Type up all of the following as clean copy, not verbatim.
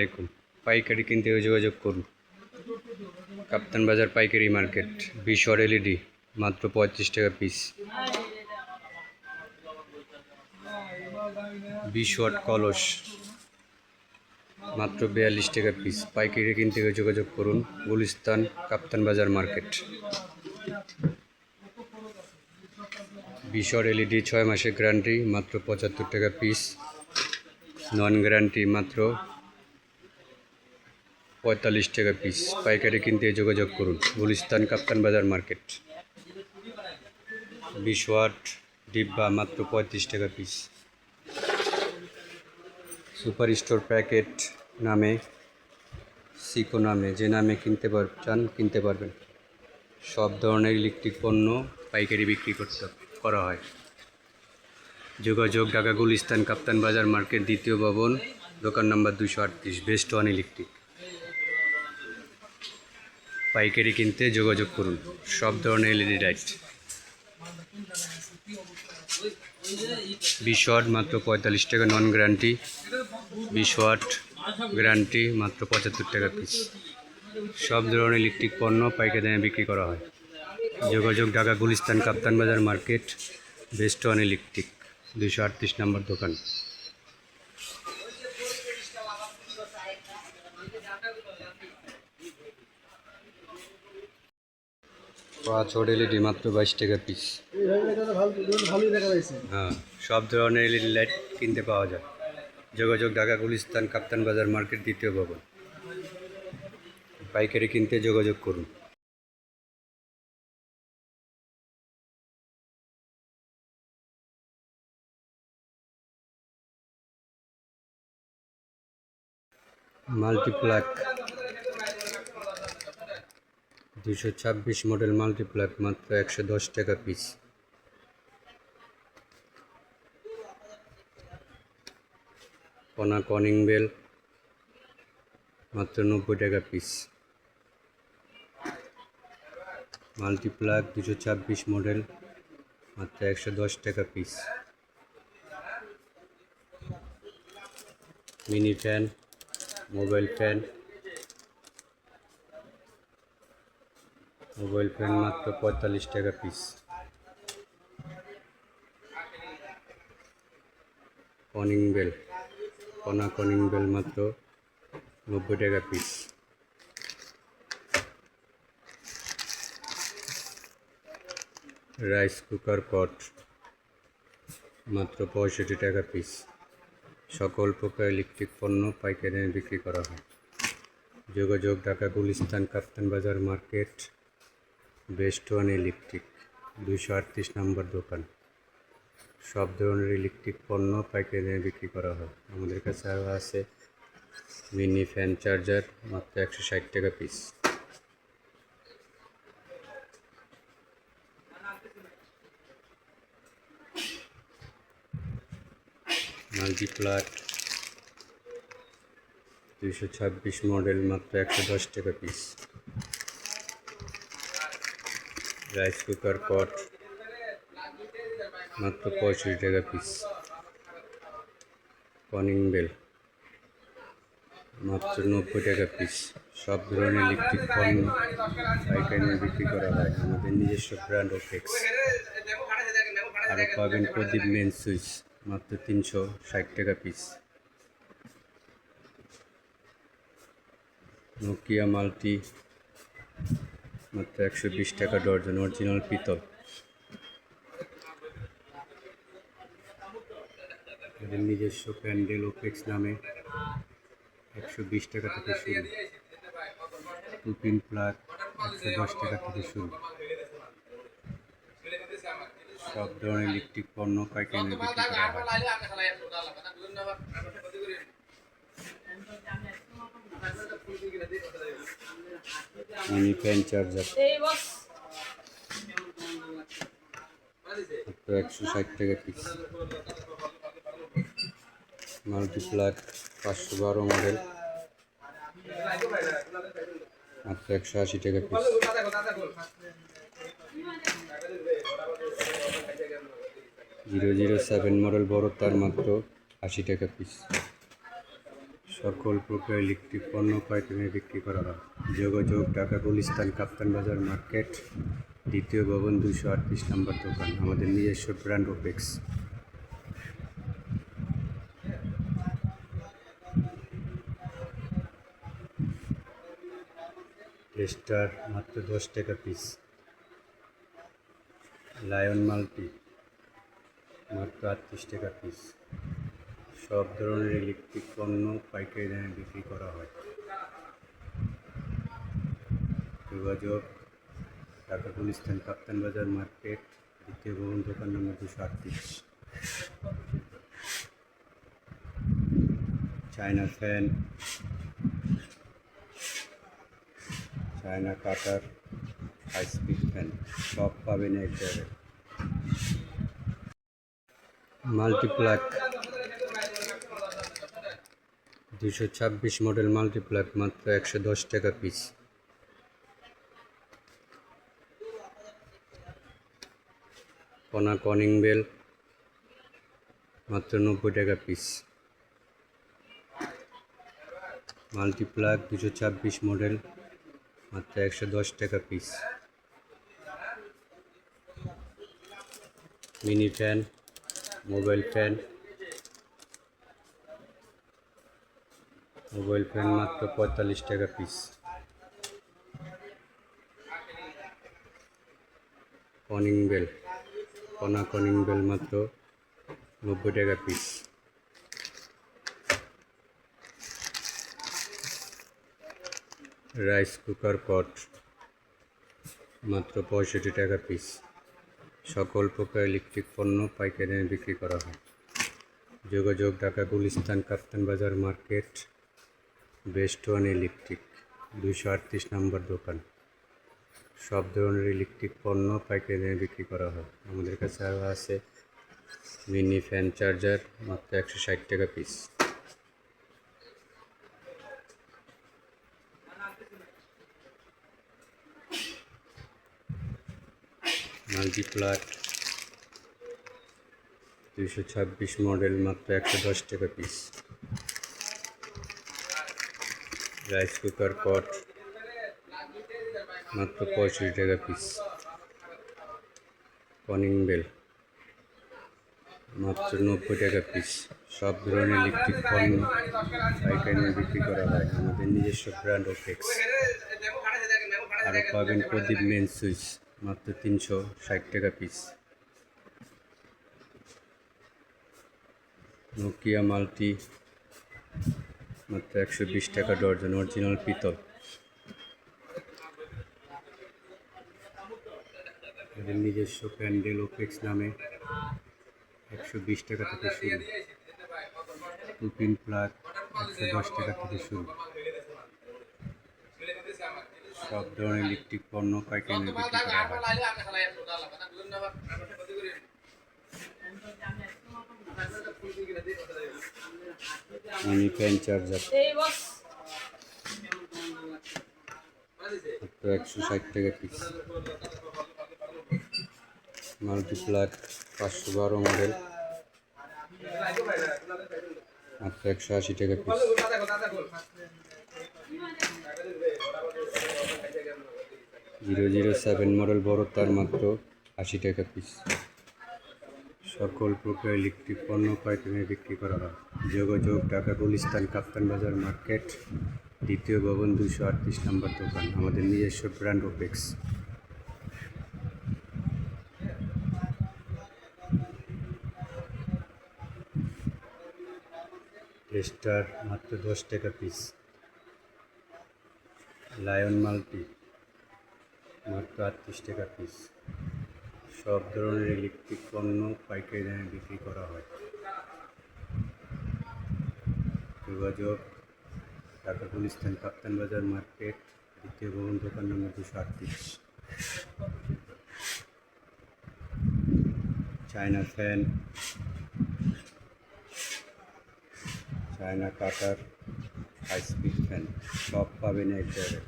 দেখুন, পাইকারি কিনতে যোগাযোগ করুন। কাপ্তান বাজার পাইকারি মার্কেট। 20 ওয়াট এলইডি মাত্র 35 টাকা পিস। 20 ওয়াট কলস মাত্র 42 টাকা পিস। পাইকারি কিনতে যোগাযোগ করুন। Gulistan Kaptan Bazar market. 20 watt LED 6 মাসের গ্যারান্টি মাত্র 75 টাকা পিস। নন গ্যারান্টি মাত্র 45 টাকা পিস। পাইকারি কিনতে যোগাযোগ করুন। গুলিস্তান কাপ্তান বাজার মার্কেট। 20 ওয়াট ডিব্বা মাত্র 35 টাকা পিস। সুপার স্টোর প্যাকেট নামে, সিকো নামে, যে নামে কিনতে পারবেন। সব ধরনের ইলেকট্রিক পণ্য পাইকারি বিক্রি করা হয়। যোগাযোগ ঢাকা গুলিস্তান কাপ্তান বাজার মার্কেট, দ্বিতীয় ভবন, দোকান নম্বর 238, বেস্ট ওয়ান ইলেকট্রিক। পাইকারি কিনতে যোগাযোগ করুন। সব ধরনের এলইডি লাইট 20 ওয়াট মাত্র 45 টাকা, নন গ্যারান্টি। 20 ওয়াট গ্যারান্টি মাত্র 75 টাকা পিস। সব ধরনের ইলেকট্রিক পণ্য পাইকারি দামে বিক্রি করা হয়। যোগাযোগ Dhaka Gulistan Kaptan Bazar market, best one electric, 238 নম্বর দোকান। 5 ওয়াট এলইডি মাত্র 22 টাকা পিস। হ্যাঁ, সব ধরনের এলইডি লাইট কিনতে পাওয়া যায়। যোগাযোগ ঢাকা গুলিস্তান কাপ্তান বাজার মার্কেট, দ্বিতীয় ভবন। পাইকারি কিনতে যোগাযোগ করুন। মাল্টিপ্লাক 226 মডেল মাল্টিপ্লাক মাত্র 110 টাকা পিস। কনিং বেল মাত্র 90 টাকা পিস। মাল্টিপ্লাক 226 মডেল মাত্র 110 টাকা piece. Mini fan, mobile fan মাত্র 45 টাকা পিস। কনিং বেল মাত্র 90 টাকা পিস। রাইস কুকার পট মাত্র 65 টাকা পিস। সকল প্রকার ইলেকট্রিক পণ্য পাইকারি দামে বিক্রি করা হয়। যোগাযোগ Dhaka Gulistan Kaptan Bazar market, best one electric, 238 নম্বর দোকান। সব ধরনের ইলেকট্রিক পণ্য পাইকারি দামে বিক্রি করা হয়। আমাদের কাছে আরও আছে মিনি ফ্যান চার্জার মাত্র 160 টাকা পিস। মাল্টিপ্লাক 226 মডেল মাত্র 110 টাকা পিস। রাইস কুকার পট মাত্র 65 টাকা পিস। কনিং বেল মাত্র 90 টাকা পিস। সব ধরনের ইলেকট্রিক পণ্য পাইকারি বিক্রি করা হয়। আমাদের নিজস্ব ব্র্যান্ড ওপেক্স। আরও পাবেন প্রদীপ মেন সুইচ মাত্র 360 টাকা পিস। নোকিয়া মাল্টি মাত্র 120 টাকা ডর্জন, অরিজিনাল পিতল। আমাদের নিজস্ব প্যান্ডেল ওপেক্স নামে 120 টাকা থেকে শুরু। 2 পিন প্লাগ 110 টাকা থেকে শুরু। সব ধরনের ইলেকট্রিক পণ্য পাইকারি বিক্রি করা হয়। মিনি ফ্যান চার্জার মাত্র 160 টাকা পিস। মাল্টিপ্লাক 512 মডেল মাত্র 180 টাকা পিস। 007 মডেল বড় তার মাত্র 80 টাকা পিস। সকল প্রকার ইলেকট্রিক পণ্য পাইকারি বিক্রি করা হয়। যোগাযোগ ঢাকা গুলিস্তান কাপ্তান বাজার মার্কেট, দ্বিতীয় ভবন, 238 নম্বর দোকান। আমাদের নিজস্ব ব্র্যান্ড ওপেক্স। টেস্টার মাত্র 10 টাকা পিস। লায়ন মাল্টি মাত্র 38 টাকা পিস। সব ধরনের ইলেকট্রিক পণ্য পাইকারি দামে বিক্রি করা হয়। যোগাযোগ ঢাকা গুলিস্তান কাপ্তান বাজার মার্কেট, দ্বিতীয় ভবন, দোকান নম্বর 238। চায়না ফ্যান, চায়না কাটার, হাই স্পিড ফ্যান সব পাবেন এক জায়গায়। মাল্টিপ্লাক 226 মডেল মাল্টিপ্লাক মাত্র 110 টাকা পিস। কনা কনিং বেল মাত্র 90 টাকা পিস। মাল্টিপ্লাক 226 মডেল মাত্র 110 টাকা piece. Mini fan, mobile fan মাত্র 45 টাকা পিস। কনিং বেল, কনা কনিং বেল মাত্র 90 টাকা পিস। রাইস কুকার পট মাত্র 65 টাকা পিস। সকল প্রকার ইলেকট্রিক পণ্য পাইকারি দামে বিক্রি করা হয়। যোগাযোগ Dhaka Gulistan Kaptan Bazar market, best one electric, 238 নম্বর দোকান। সব ধরনের ইলেকট্রিক পণ্য পাইকারি দামে বিক্রি করা হয়। আমাদের কাছে আরও আছে মিনি ফ্যান চার্জার মাত্র 160 টাকা পিস। মাল্টিপ্লাক 226 মডেল মাত্র 110 টাকা পিস। রাইস কুকার পট মাত্র 65 টাকা পিস। কনিং বেল মাত্র 90 টাকা পিস। সব ধরনের ইলেকট্রিক পণ্য পাইকারি বিক্রি করা হয়। আমাদের নিজস্ব ব্র্যান্ড ওপেক্স। আরও পাবেন প্রদীপ মেন সুইচ মাত্র 360 টাকা পিস। নোকিয়া মাল্টি মাত্র 120 টাকা ডর্জন, অরিজিনাল পিতল। এদের নিজস্ব প্যান্ডেল ওপেক্স নামে 120 টাকা থেকে শুরু। 2 পিন প্লাগ 110 টাকা থেকে শুরু। সব ধরনের ইলেকট্রিক পণ্য পাইকারি বিক্রি করা হয়। মিনি ফ্যান চার্জার মাত্র 160 টাকা পিস। মাল্টিপ্লাক 512 মডেল মাত্র 180 টাকা পিস। 007 মডেল বড় তার মাত্র 80 টাকা পিস। সকল প্রকার ইলেকট্রিক পণ্য পাইকারি বিক্রি করা হয়। যোগাযোগ ঢাকা গুলিস্তান কাপ্তান বাজার মার্কেট, দ্বিতীয় ভবন, 238 নম্বর দোকান। আমাদের নিজস্ব ব্র্যান্ড ওপেক্স। টেস্টার মাত্র 10 টাকা পিস। লায়ন মাল্টি মাত্র 38 টাকা পিস। সব ধরনের ইলেকট্রিক পণ্য পাইকারি দামে বিক্রি করা হয়। যোগাযোগ ঢাকা গুলিস্তান কাপ্তান বাজার মার্কেট, দ্বিতীয় ভবন, দোকান নম্বর 238। চায়না ফ্যান, চায়না কাটার, হাই স্পিড ফ্যান সব পাবেন এক জায়গায়।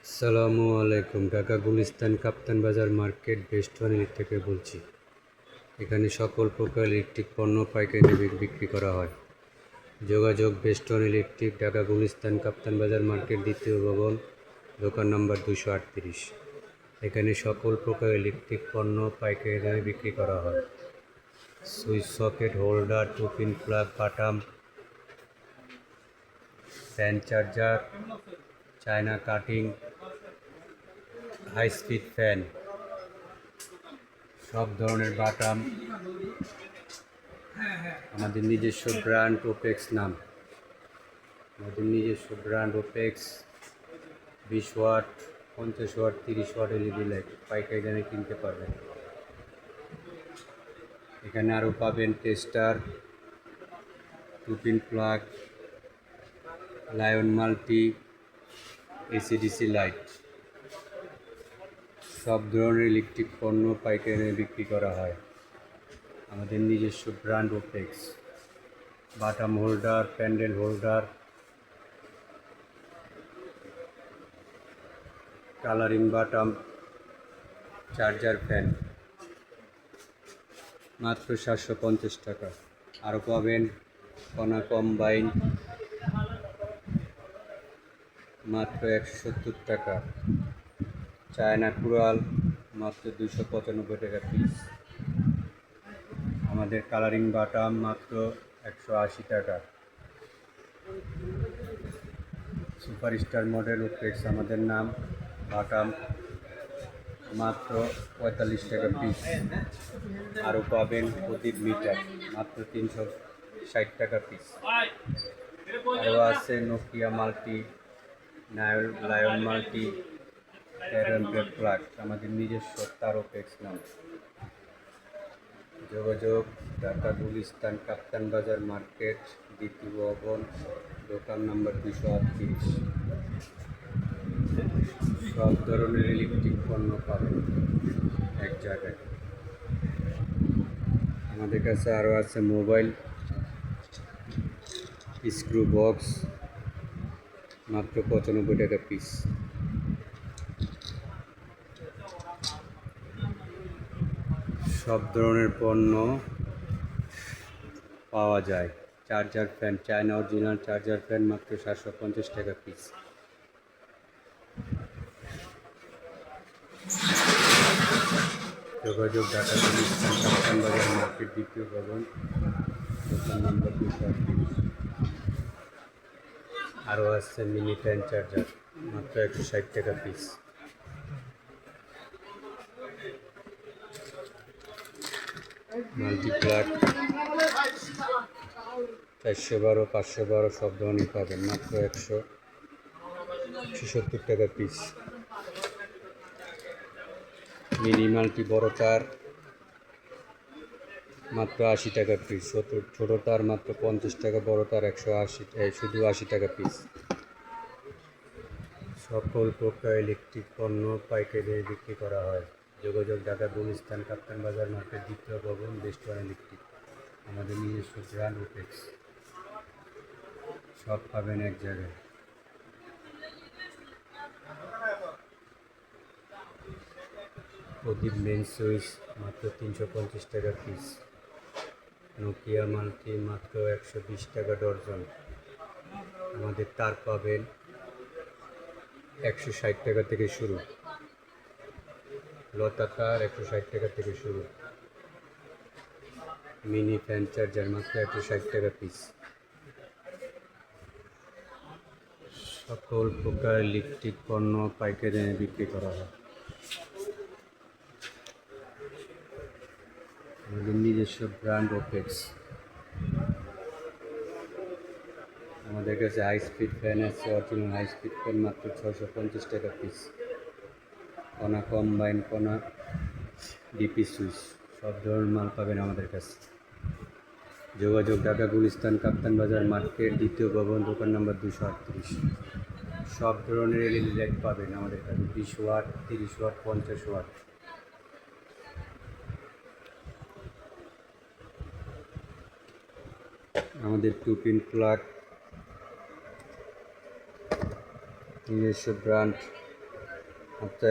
আসসালামু আলাইকুম। Dhaka Gulistan Kaptan Bazar market best one থেকে বলছি। এখানে সকল প্রকার ইলেকট্রিক পণ্য পাইকারি বিক্রি করা হয়। যোগাযোগ best one electric, Dhaka Gulistan Kaptan Bazar market, দ্বিতীয় ভবন, দোকান নম্বর 238। এখানে সকল প্রকার ইলেকট্রিক পণ্য পাইকারি দামে বিক্রি করা হয়। Switch socket, holder, 2 pin plug, বাটাম, fan charger, China cutting, high speed fan, সব ধরনের বাটাম। আমাদের নিজস্ব ব্র্যান্ড ওপেক্স নাম। আমাদের নিজস্ব brand Opex 20 watt, 50 watt, 30 watt LED light পাইকারি দামে কিনতে পারবেন। এখানে আরও পাবেন tester, 2 pin plug, lion multi, AC DC light, সব ধরনের ইলেকট্রিক পণ্য পাইকারি দামে বিক্রি করা হয়। আমাদের নিজস্ব ব্র্যান্ড ওপেক্স। বাটাম হোল্ডার, প্যান্ডেল হোল্ডার, কালারিং বাটাম, চার্জার ফ্যান মাত্র 750 টাকা। আরও পাবেন কণা কম্বাইন মাত্র 170 টাকা। চায়না কুড়াল মাত্র 295 টাকা পিস। আমাদের কালারিং বাটাম মাত্র 180 টাকা। সুপারস্টার মডেল ওপেক্স আমাদের নাম, বাটাম মাত্র 45 টাকা পিস। আরও পাবেন প্রদীপ মিটার মাত্র 360 টাকা পিস। আরও আছে Nokia multi, lion multi, 13 ampere plug, আমাদের নিজস্ব তার ওপেক্স নাম। যোগাযোগ ঢাকা গুলিস্তান কাপ্তান বাজার মার্কেট, দ্বিতীয় ভবন, দোকান নম্বর 238। সব ধরনের ইলেকট্রিক পণ্য পাবেন এক জায়গায়। আমাদের কাছে আরও আছে মোবাইল স্ক্রু বক্স মাত্র 95 টাকা পিস। সব ধরনের পণ্য পাওয়া যায়। Charger fan, China original charger fan মাত্র 750 টাকা পিস। যোগাযোগ ঢাকা গুলিস্তান কাপ্তান বাজার মার্কেট, দ্বিতীয় ভবন, দোকান নম্বর 238। আরও আছে মিনি ফ্যান চার্জার মাত্র 160 টাকা পিস। মাল্টিপ্লাগ 412, 512 সব ধরনের পাবেন মাত্র 176 টাকা পিস। মিনি মাল্টি বড় তার মাত্র 80 টাকা পিস। ছোট তার মাত্র 50 টাকা, বড় তার 180, শুধু 80 টাকা পিস। সকল প্রকার ইলেকট্রিক পণ্য পাইকারি বিক্রি করা হয়। যোগাযোগ ঢাকা গুলিস্তান কাপ্তান বাজার মার্কেট, দ্বিতীয় ভবন, বেস্ট ওয়ান ইলেকট্রিক, আমাদের নিজস্ব ব্র্যান্ড ওপেক্স। সব পাবেন এক জায়গায়। প্রদীপ মেন সুইচ মাত্র 350 টাকা পিস। নোকিয়া মাল্টি মাত্র 120 টাকা ডর্জন। আমাদের তার পাবেন 160 টাকা থেকে শুরু। লতা তার 160 টাকা থেকে শুরু। মিনি ফ্যান চার্জার মাত্র 160 টাকা পিস। সকল প্রকার ইলেকট্রিক পণ্য পাইকারি বিক্রি করা হয়। আমাদের নিজস্ব ব্র্যান্ড ওপেক্স। আমাদের কাছে হাই স্পিড ফ্যান আছে, অরিজিনাল হাই স্পিড ফ্যান মাত্র 650 টাকা পিস। কণা কম্বাইন, কণা ডিপি সুইচ, সব ধরনের মাল পাবেন আমাদের কাছে। যোগাযোগ ঢাকা গুলিস্তান কাপ্তান বাজার মার্কেট, দ্বিতীয় ভবন, দোকান নম্বর 238। সব ধরনের এলইডি লাইট পাবেন আমাদের কাছে, 20 ওয়াট, 30 ওয়াট, 50 ওয়াট। আমাদের 2 পিন প্লাগ নিজস্ব ব্র্যান্ড সপ্তাহে